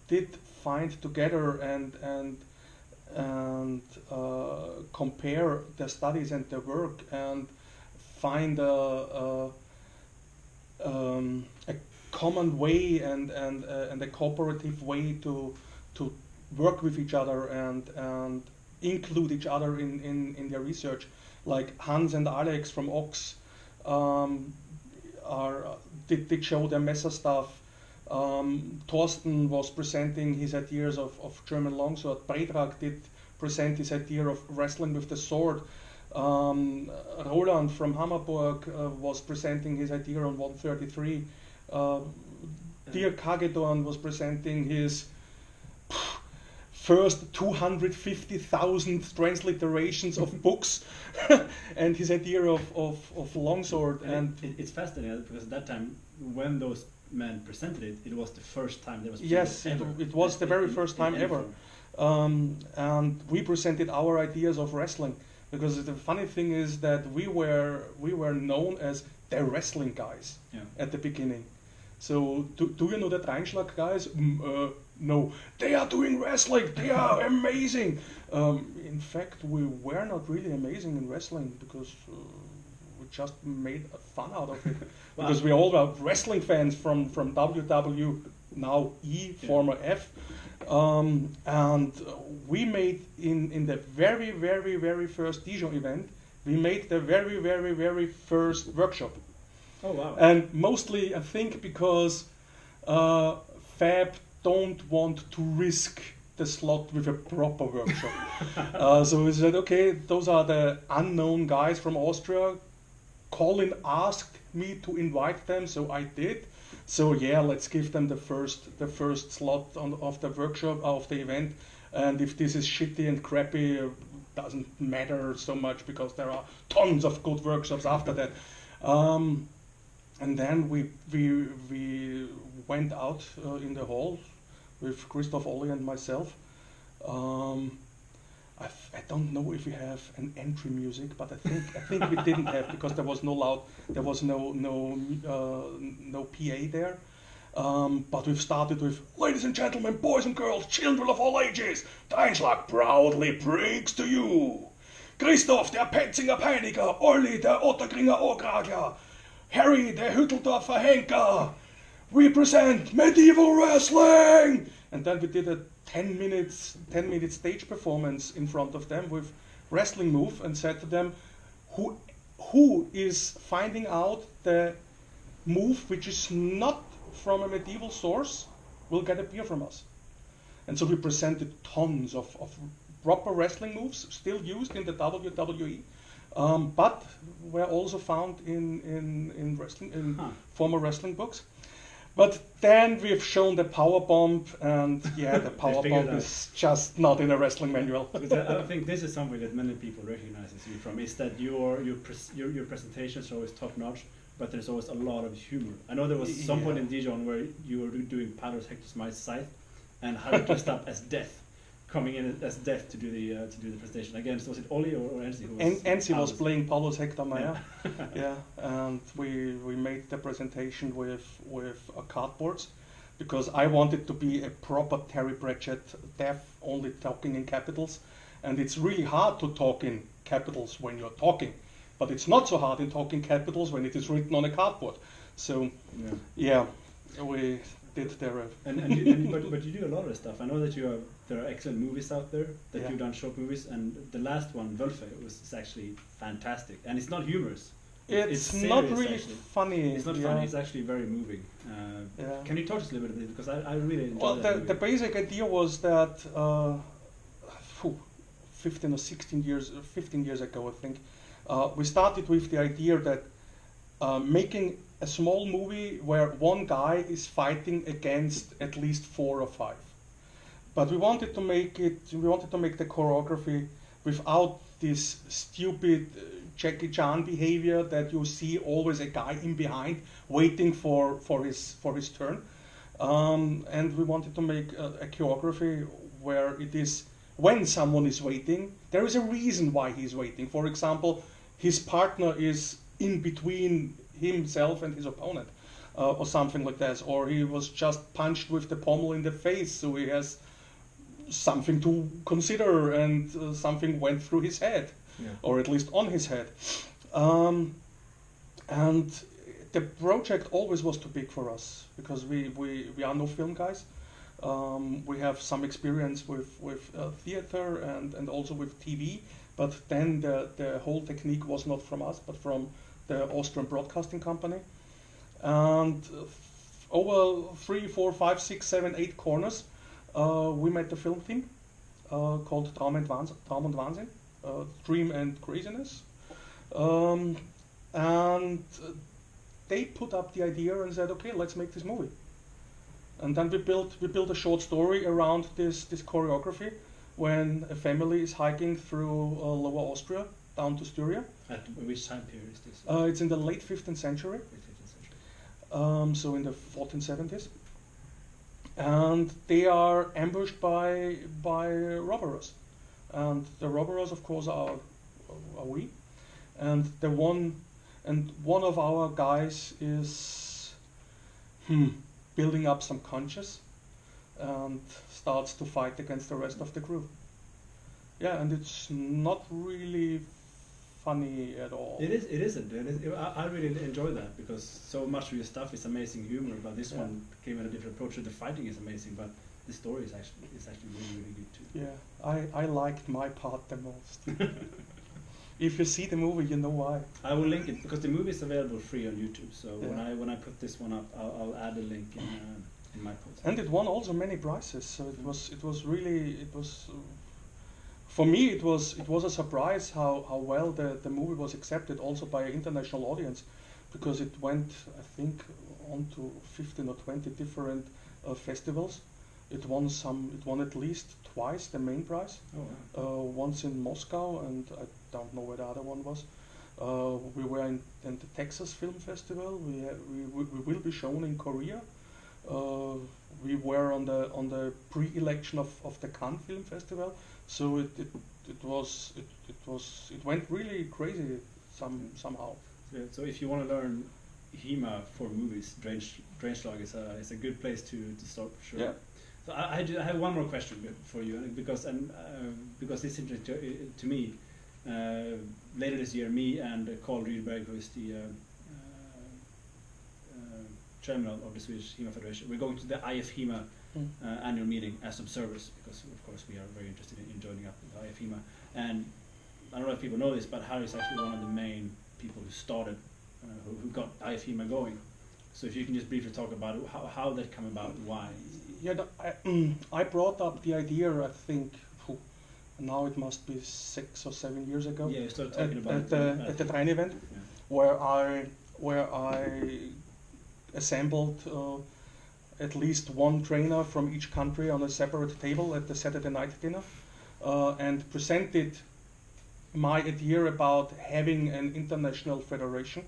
did find together and compare their studies and their work and find a common way and a cooperative way to work with each other and include each other in their research. Like Hans and Alex from Ox did show their Messer stuff. Thorsten was presenting his ideas of German longsword. Predrag did present his idea of wrestling with the sword. Roland from Hammerburg was presenting his idea on 133. Dirk Hagedorn was presenting his first 250,000 transliterations of books and his idea of longsword. And it's fascinating because at that time, when those men presented it, it was the first time there was. Yes, it was the very first time ever. And we presented our ideas of wrestling, because the funny thing is that we were known as the wrestling guys at the beginning. So do you know the Dreynschlag guys? No, they are doing wrestling. They are amazing. In fact, we were not really amazing in wrestling because we just made fun out of it. Because we all are wrestling fans from WW, now E, former F. And we made in the very, very, very first Dijon event, we made the very, very, very first workshop. Oh wow! And mostly, I think, because Fab don't want to risk the slot with a proper workshop. So we said, okay, those are the unknown guys from Austria. Colin asked me to invite them, so I did. So yeah, let's give them the first slot of the workshop, of the event. And if this is shitty and crappy, doesn't matter so much because there are tons of good workshops after that. And then we went out in the hall with Christoph Olli and myself. I don't know if we have an entry music, but I think we didn't have, because there was no PA there. But we've started with, ladies and gentlemen, boys and girls, children of all ages, Dreynschlag proudly brings to you Christoph, der Petzinger Peiniger, Olli, der Otterkringer Ogragler, Harry, der Hütteldorfer Henker. We present medieval wrestling! And then we did a 10 minute stage performance in front of them with wrestling move and said to them, who is finding out the move which is not from a medieval source will get a beer from us. And so we presented tons of proper wrestling moves still used in the WWE, but were also found in wrestling, former wrestling books. But then we've shown the power bomb, and yeah, the power bomb is just not in a wrestling manual. I think this is something that many people recognizes you from, is that your presentation is always top notch, but there's always a lot of humor. I know there was some point in Dijon where you were doing Paulus Hector Mair's scythe, and how you dressed up as Death, coming in as Death to do the presentation. Again, so was it Olli or Enzi? Enzi was playing Paulus Hector Mair. Yeah, and we made the presentation with cardboards, because I wanted to be a proper Terry Pratchett, deaf, only talking in capitals, and it's really hard to talk in capitals when you're talking, but it's not so hard in talking capitals when it is written on a cardboard. So yeah we did there. But you do a lot of stuff. I know that there are excellent movies out there that you've done, short movies, and the last one, Wölfe, is actually fantastic, and it's not humorous. It's serious, not really actually. funny. It's not funny. It's actually very moving. Can you talk to us a little bit about it, because I really enjoy that. The basic idea was that 15 or 16 years, 15 years ago, I think, we started with the idea that making a small movie where one guy is fighting against at least 4 or 5. But we wanted to make the choreography without this stupid Jackie Chan behavior that you see always a guy in behind waiting for his turn. And we wanted to make a choreography where it is, when someone is waiting, there is a reason why he's waiting. For example, his partner is in between himself and his opponent. or something like that, or he was just punched with the pommel in the face, so he has something to consider, and something went through his head, or at least on his head. And the project always was too big for us, because we are no film guys. We have some experience with theater and also with TV, but then the whole technique was not from us, but from the Austrian broadcasting company. And over 3, 4, 5, 6, 7, 8 corners, we made the film theme called Traum und Wahnsinn, Dream and Craziness. And they put up the idea and said, okay, let's make this movie. And then we built a short story around this choreography, when a family is hiking through Lower Austria down to Styria. At which time period is this? It's in the late 15th century. So in the 1470s. And they are ambushed by robbers. And the robbers, of course, are we. And one of our guys is building up some conscience and starts to fight against the rest of the crew. Yeah, and it's not really funny at all. It isn't. I really enjoy that, because so much of your stuff is amazing humor, but this one came at a different approach. The fighting is amazing, but the story is actually really, really good too. Yeah, I liked my part the most. If you see the movie, you know why. I will link it, because the movie is available free on YouTube. So when I put this one up, I'll add a link in my post. And it won also many prizes. So it was for me it was a surprise how well the movie was accepted also by an international audience, because it went, I think, on to 15 or 20 different festivals. It won at least twice the main prize. Oh, wow. Once in Moscow, and I don't know where the other one was. We were in the Texas Film Festival. We will be shown in Korea. We were on the pre-election of the Cannes Film Festival. So it went really crazy somehow. Yeah, so if you want to learn HEMA for movies, Dreynschlag is a good place to start for sure. Yeah. So I have one more question for you, because it's interesting to me. Later this year, me and Carl Rydberg, who is the chairman of the Swedish HEMA Federation, we're going to the IFHEMA annual meeting as observers, because of course we are very interested in joining up with IFHEMA. And I don't know if people know this, but Harry is actually one of the main people who started, who got IFHEMA going. So if you can just briefly talk about it, how that came about, why. Yeah, I brought up the idea, I think, now it must be 6 or 7 years ago. Yeah, you started talking about at the Dreyn event, where I assembled at least one trainer from each country on a separate table at the Saturday night dinner, and presented my idea about having an international federation.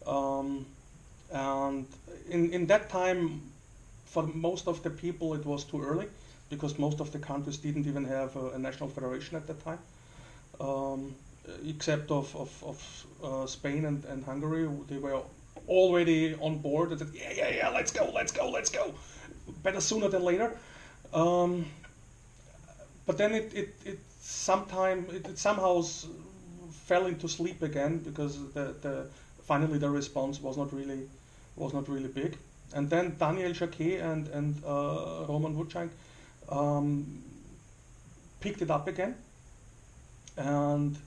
And in that time, for most of the people, it was too early, because most of the countries didn't even have a national federation at that time, except of Spain and Hungary. They were already on board and said, yeah, let's go. Better sooner than later. But then it somehow fell into sleep again, because finally the response was not really big. And then Daniel Jacquet and Roman Wutschank picked it up again and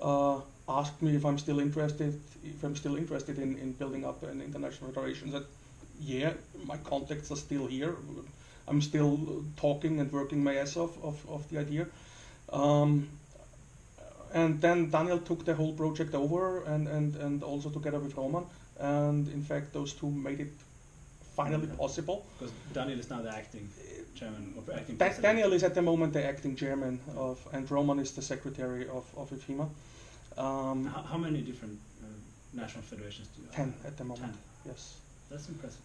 asked me if I'm still interested in building up an international federation. That yeah, my contacts are still here. I'm still talking and working my ass off of the idea. And then Daniel took the whole project over, and also together with Roman, and in fact those two made it finally possible. Because Daniel is now the acting chairman, or acting president. Daniel is at the moment the acting chairman and Roman is the secretary of IFHEMA. How many different national federations do you have? 10 at the moment. 10. Yes. That's impressive.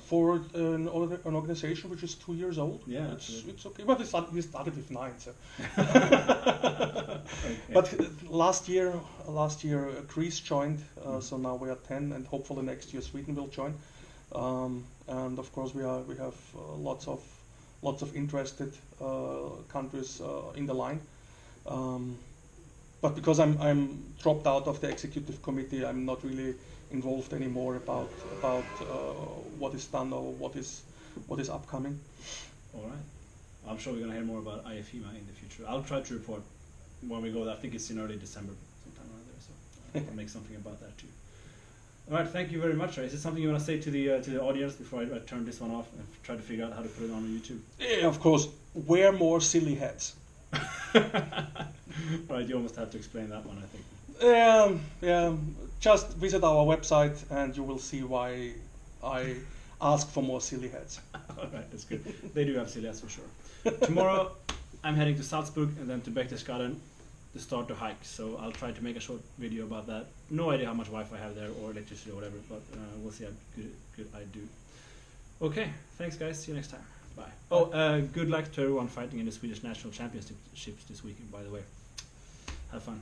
For an organization which is 2 years old, Yeah, it's okay. But we started with 9, so. Okay. But last year Greece joined, so now we are 10, and hopefully next year Sweden will join. And of course we have lots of interested countries in the line. But because I'm dropped out of the executive committee, I'm not really involved anymore about what is done or what is upcoming. All right. I'm sure we're going to hear more about IFHEMA in the future. I'll try to report when we go there. I think it's in early December, sometime around there, so I'll make something about that too. All right, thank you very much. Is there something you want to say to the audience before I turn this one off and try to figure out how to put it on YouTube? Yeah, of course. Wear more silly hats. Right, you almost have to explain that one, I think. Yeah. Just visit our website and you will see why I ask for more silly hats. All right, that's good. They do have silly hats for sure. Tomorrow, I'm heading to Salzburg and then to Berchtesgaden to start the hike. So I'll try to make a short video about that. No idea how much Wi-Fi I have there or electricity or whatever, but we'll see how good I do. Okay, thanks guys. See you next time. Bye. Oh, good luck to everyone fighting in the Swedish National Championships this weekend, by the way. Have fun.